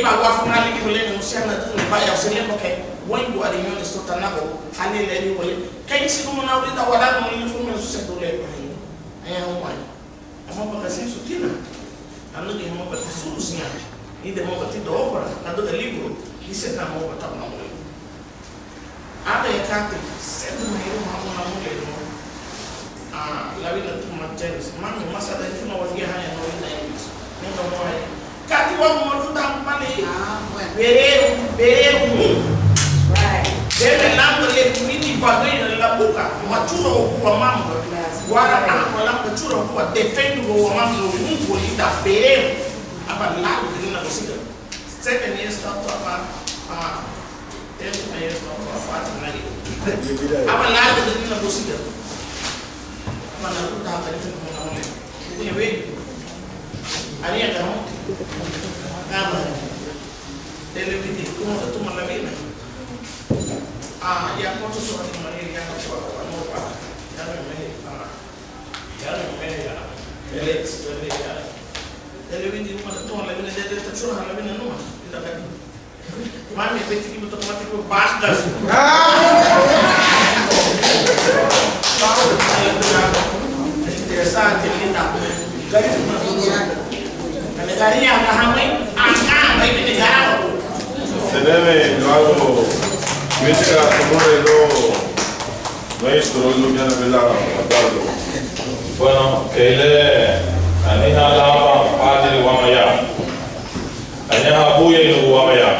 ba wa funa li ko le no se na to ba ya se le ko ke won do ari no sto tanako hali le ni wole kay si ko na uri da wala no ni fu me se do le ba ay o mai amo ba ka se su tina ando que mo ba su sia ni de mo ba ti do opera ando de libro dice na mo ba ta na mo ada ya kate se do mai mo na mo le no la vida tu mantenes mano masa da fu no wa dia hanya no ina ni no mo ai kati wa mo fu ta mane bere right dele lango le mini bagay la buka machuro kwa mambo wala kwa la machuro kwa defend kwa mambo mungu linda bere aba lango lina kusika second years stop aba years stop aba nani aba lango lina kusika aba na kuta hapa ni kwa mambo ni wewe aliye kama kama dele vidi kuma tu malavina ya moto so ni mali ya kwa no pa ya dele vidi kuma tu malavina dele tu chura malavina no ila kati mami beti ki to mati ko basta interessante linda gari Negari yang hamai, angka baik negara. Se debe algo mítica como lo nuestro lo que han velado. Bueno, ele aniha lava padre wamaya. Aniha buya no wamaya.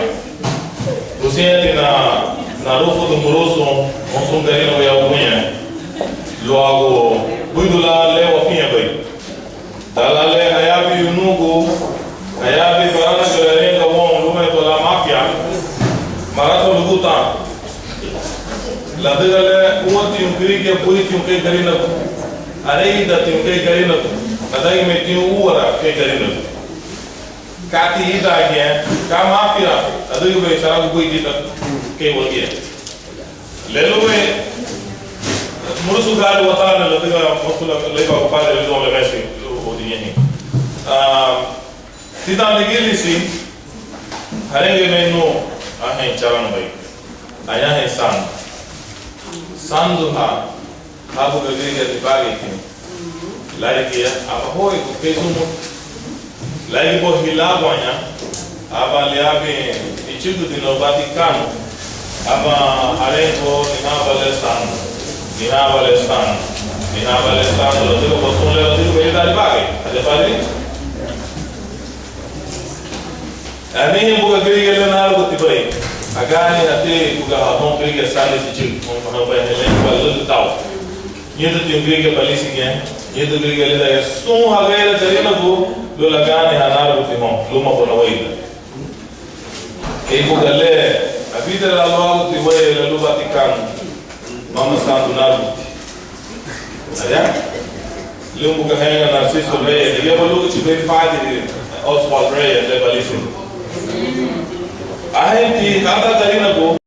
Luciente na rufo do moroso, on son terreno ya buya. Logo, buidula lewa finha bem. Dalale ayabi yunugu ayabi barana gelerenga won lume to la mafia marato luguta la dele uoti umpirike politi umke karina arei da timke karina adai meti uora ke karina kati ida ge ka mafia adai be saragu boidita ke wogie lelume murusu galu watana la dega mosula leba ko padre le le mesi Tita negilisi harenge menu ahen charan bai aya hai san duha abu gage ke bage ki lai ke aba hoy ko kesumo lai bo hilabo anya aba liabe ichigu dino Vaticano aba harengo ina balestan lo digo posole lo digo que dale pague ade padre ani buga gege le na algo tibai agani ate buga hon gege sale tichi on ha ba hele wal taw yedo ti gege balisi ge yedo gege le da so ha gele terena go lo lagani hanar go timo lo ma bona waida e buga le abida la lo tibai le lo Vaticano mama santo naru Ada? Lumbu kahanga Narciso Rey, dia perlu cuci padre Oswald Rey, dia balisin. Ahai di kata tadi nago.